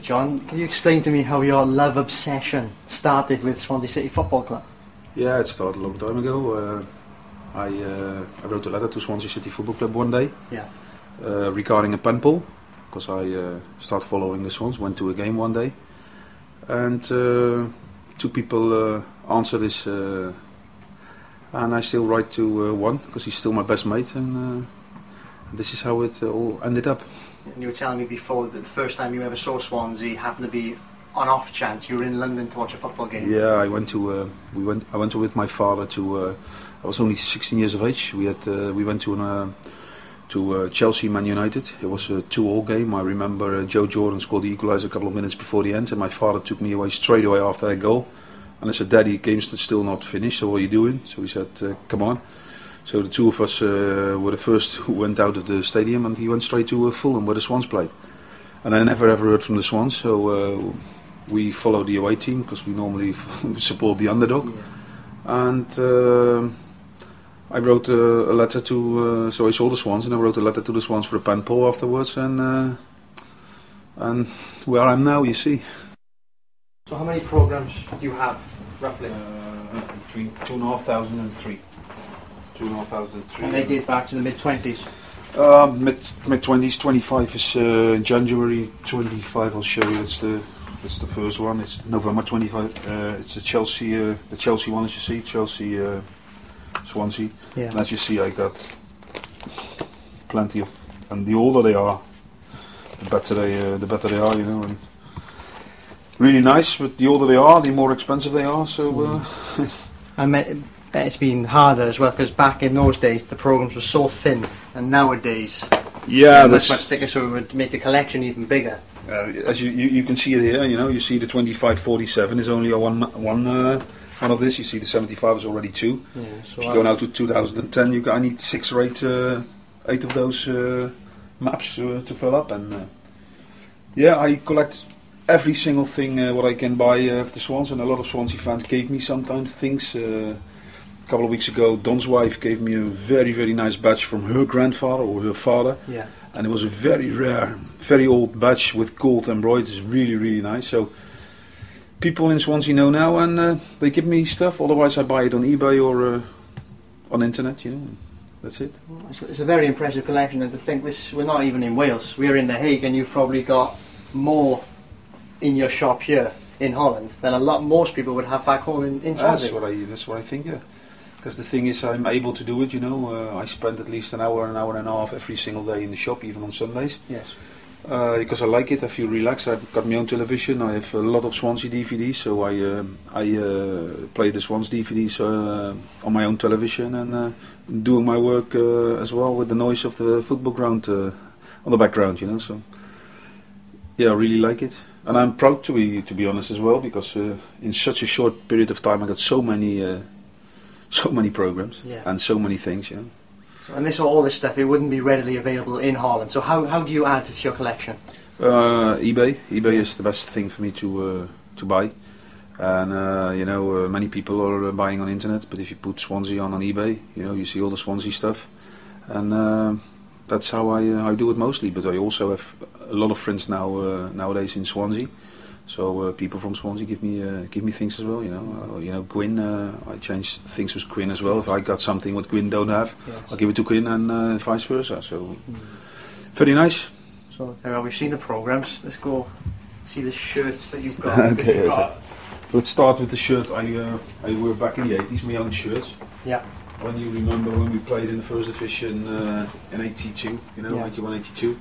John, can you explain to me how your love obsession started with Swansea City Football Club? Yeah, it started a long time ago. I wrote a letter to Swansea City Football Club one day regarding a pen pull, because I started following the Swans, went to a game one day, and two people answered this, and I still write to one, because he's still my best mate, and this is how it all ended up. And you were telling me before that the first time you ever saw Swansea happened to be on off chance you were in London to watch a football game. Yeah, I went with my father to. I was only 16 years of age. We went to Chelsea Man United. It was a 2-2 game. I remember Joe Jordan scored the equaliser a couple of minutes before the end, and my father took me away straight away after that goal. And I said, "Daddy, the game's still not finished. So what are you doing?" So he said, "Come on." So the two of us were the first who went out of the stadium, and he went straight to Fulham where the Swans played. And I never ever heard from the Swans, so we followed the away team because we normally support the underdog. Yeah. And I wrote a letter to, so I saw the Swans, and I wrote a letter to the Swans for a pen pull afterwards, and where I am now, you see. So how many programs do you have, roughly? Between 2,500 and 3. 2,500 and 3. And they date back to the mid-20s? Mid-20s, 25 is January 25, I'll show you, it's the first one, it's November 25, it's the Chelsea one, as you see, Chelsea, Swansea, yeah. And as you see I got plenty of, and the older they are, the better they are, you know, and really nice, but the older they are, the more expensive they are, so... I bet it's been harder as well, because back in those days the programs were so thin, and nowadays they're much thicker, so it would make the collection even bigger. As you can see it here, you know, you see the 2547 is only a one of this. You see the 75 is already 2. Yeah, so if you go now to 2010, I need 6 or 8 of those maps to fill up, and yeah, I collect every single thing what I can buy of the Swans, and a lot of Swansea fans gave me sometimes things. A couple of weeks ago, Don's wife gave me a very, very nice badge from her grandfather or her father. Yeah. And it was a very rare, very old badge with gold embroidered. It's really, really nice. So people in Swansea know now, and they give me stuff. Otherwise, I buy it on eBay or on internet. You know, that's it. It's a very impressive collection, and to think we're not even in Wales. We're in The Hague, and you've probably got more in your shop here in Holland than most people would have back home in Swansea. That's what I think. Yeah. Because the thing is, I'm able to do it, you know. I spend at least an hour and a half every single day in the shop, even on Sundays. Yes. Because I like it, I feel relaxed. I've got my own television, I have a lot of Swansea DVDs, so I play the Swans DVDs on my own television, and doing my work as well with the noise of the football ground on the background, you know. So yeah, I really like it. And I'm proud to be honest as well, because in such a short period of time I got so many programs, yeah, and so many things, you know. So, and all this stuff, it wouldn't be readily available in Holland. So how do you add to your collection? eBay is the best thing for me to buy, and you know, many people are buying on internet. But if you put Swansea on eBay, you know, you see all the Swansea stuff, and that's how I do it mostly. But I also have a lot of friends nowadays in Swansea. So people from Swansea give me things as well, you know. Gwyn, I change things with Gwyn as well. If I got something what Gwyn don't have, yes, I'll give it to Gwyn, and vice versa. So very nice. So we've seen the programs. Let's go see the shirts that you've got. Okay. Let's start with the shirt I wear back in the 80s, my own shirts. Yeah. When you remember when we played in the first division in 82, you know, yeah, 81, 82.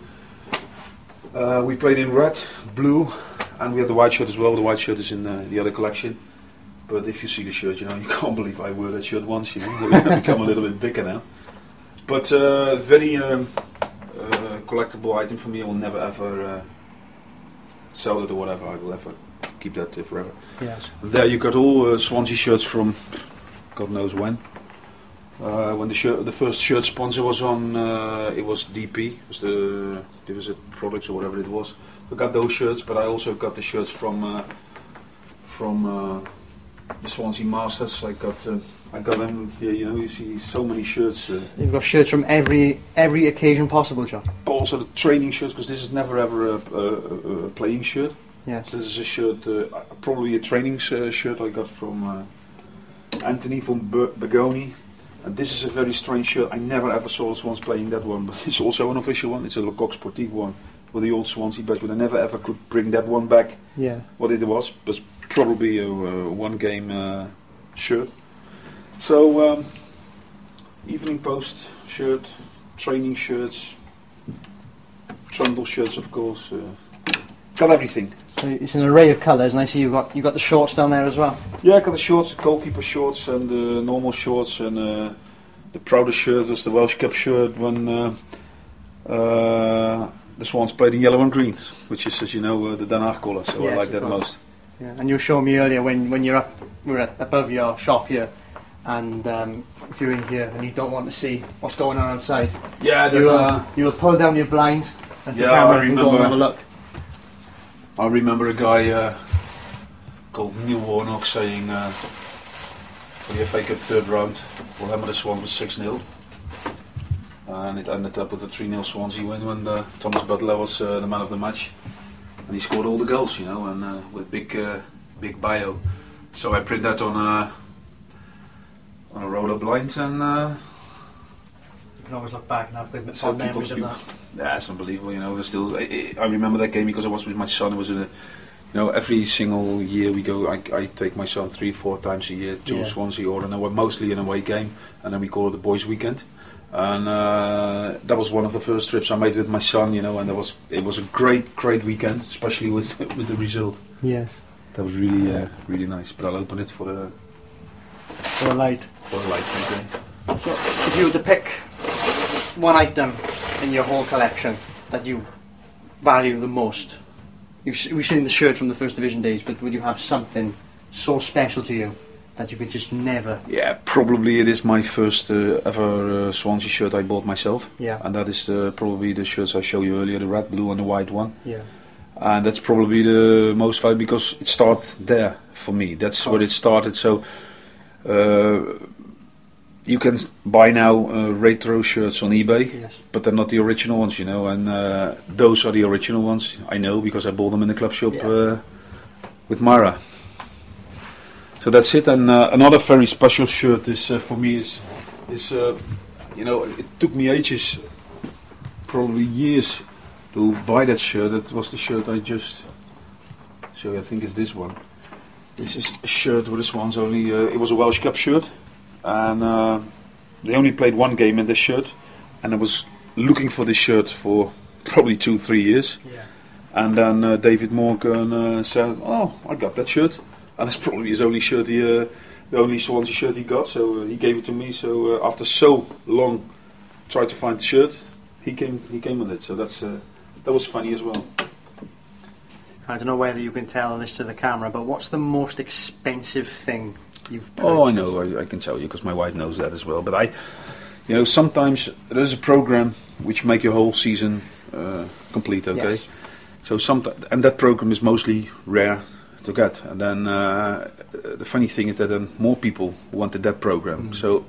We played in red, blue, and we had the white shirt as well. The white shirt is in the other collection. But if you see the shirt, you know, you can't believe I wore that shirt once, you know. It's become a little bit bigger now. But very collectible item for me. I will never ever sell it or whatever. I will ever keep that forever. Yes. There you got all Swansea shirts from God knows when. When the first shirt sponsor was on, it was DP, it was the Divisit Products or whatever it was. I got those shirts, but I also got the shirts from the Swansea Masters. I got them here. You know, you see so many shirts. You've got shirts from every occasion possible, John. But also the training shirts, because this is never ever a playing shirt. Yes. This is a shirt, probably a training shirt I got from Anthony from Bergoni. And this is a very strange shirt. I never ever saw Swans playing that one, but it's also an official one. It's a Le Coq Sportif one with the old Swansea badge, but I never ever could bring that one back. Yeah. What it was probably a one-game shirt. So Evening Post shirt, training shirts, trundle shirts, of course. Got everything. So it's an array of colours, and I see you got the shorts down there as well. Yeah, I got the shorts, the goalkeeper shorts, and the normal shorts, and the proudest shirt was the Welsh Cup shirt when the Swans played in yellow and green, which is, as you know, the Den Haag colour. So yes, I like that most. Yeah, and you were showing me earlier when we're above your shop here, and if you're in here and you don't want to see what's going on outside, Yeah, you will pull down your blind and the Yeah, camera I and go and have a remember. look. I remember a guy called Neil Warnock saying for the FA Cup third round, we'll hammer the Swans with 6-0. And it ended up with a 3-0 Swansea win when Thomas Butler was the man of the match. And he scored all the goals, you know, and with big bio. So I print that on a roller blind, and You can always look back and have good so memories of that. yeah, it's unbelievable, you know. There's still, I remember that game because I was with my son. It was every single year we go. I take my son 3-4 times a year to Swansea, or mostly an away game, and then we call it the boys' weekend. And that was one of the first trips I made with my son, you know, and it was a great weekend, especially with the result. Yes. That was really nice. But I'll open it for the light. Okay. So if you were to pick one item in your whole collection that you value the most, we've seen the shirt from the First Division days, but would you have something so special to you that you could just never? Yeah, probably it is my first ever Swansea shirt I bought myself. Yeah. And that is probably the shirts I showed you earlier, the red, blue and the white one. Yeah. And that's probably the most valuable because it started there for me. That's where it started. So you can buy now retro shirts on eBay, Yes. but they're not the original ones, you know. And those are the original ones. I know because I bought them in the club shop with Mara. So that's it. And another very special shirt is for me is you know, it took me ages, probably years, to buy that shirt. That was the shirt I just show you. I think it's this one. This is a shirt with the Swans only. It was a Welsh Cup shirt, and they only played one game in this shirt. And I was looking for this shirt for probably 2-3 years. Yeah. And then David Morgan said, "Oh, I got that shirt." And it's probably his only shirt, the only Swansea shirt he got. So he gave it to me. So after so long, tried to find the shirt, he came with it. So that was funny as well. I don't know whether you can tell this to the camera, but what's the most expensive thing you've purchased? Oh, I know. I can tell you because my wife knows that as well. But sometimes there's a program which make your whole season complete. Okay. Yes. So and that program is mostly rare to get. And then the funny thing is that then more people wanted that program. So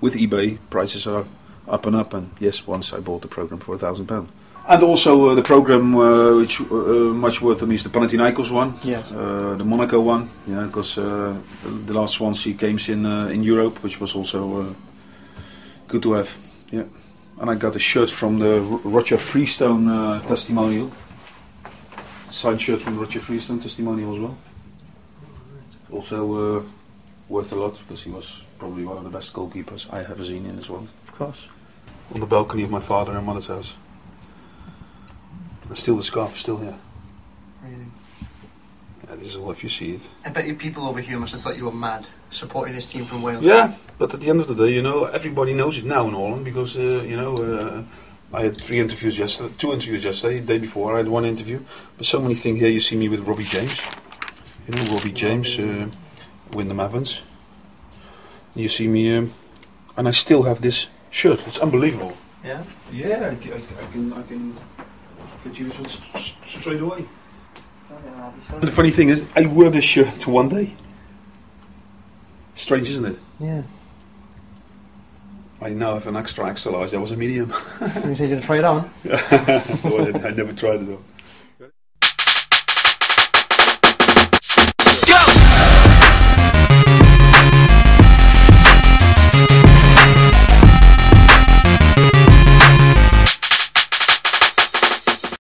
with eBay, prices are up and up. And yes, once I bought the program for £1,000. And also the program which much worth to me is the Panathinaikos one, Yes. the Monaco one, because the last Swansea games in Europe, which was also good to have. Yeah, and I got a shirt from the Roger Freestone testimonial, signed shirt from Roger Freestone testimonial as well. Also worth a lot because he was probably one of the best goalkeepers I have ever seen in this one. Of course. On the balcony of my father and mother's house. And still the scarf is still here. Really? Yeah, this is all if you see it. I bet you people over here must have thought you were mad supporting this team from Wales. Yeah, but at the end of the day, everybody knows it now in Holland because, I had 2 interviews yesterday, the day before I had 1 interview. But so many things here, you see me with Robbie James. Robbie James, Wyndham Evans. You see me, and I still have this shirt. It's unbelievable. Yeah? Yeah, I can get use of it straight away. But the funny thing is, I wear this shirt one day. Strange, isn't it? Yeah. I now have an extra large. That was a medium. You said you're going to try it on? Well, I never tried it though.